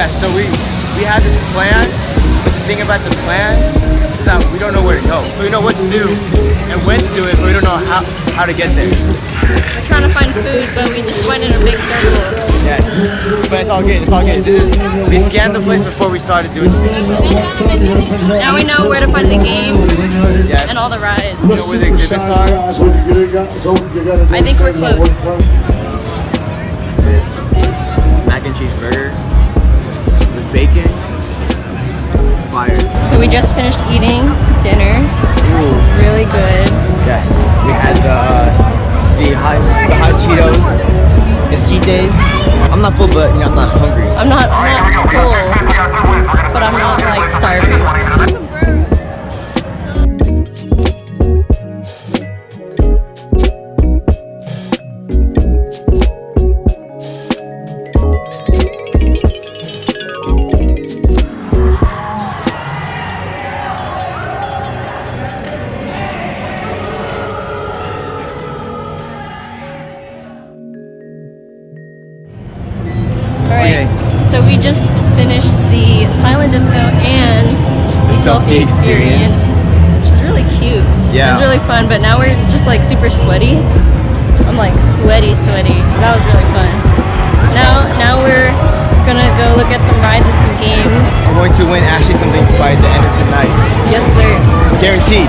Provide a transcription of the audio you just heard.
Yeah, so we had this plan, but the thing about the plan is that we don't know where to go. So we know what to do and when to do it, but we don't know how to get there. We're trying to find food, but we just went in a big circle. Yes, but it's all good, it's all good. We scanned the place before we started doing things. So. Now we know where to find the games Yes. and all the rides. We know where the exhibits are. I think we're close. This mac and cheese burger with bacon. Fire. So we just finished eating dinner. It was really good. Yes, we had the hot Cheetos, esquites. I'm not full, but I'm not hungry. I'm not full, but I'm not like starving. So we just finished the silent disco and the selfie experience, which is really cute. Yeah. It was really fun, but now we're just like super sweaty. I'm like sweaty. That was really fun. Now we're gonna go look at some rides and some games. I'm going to win Ashlie something by the end of tonight. Yes, sir. Guaranteed.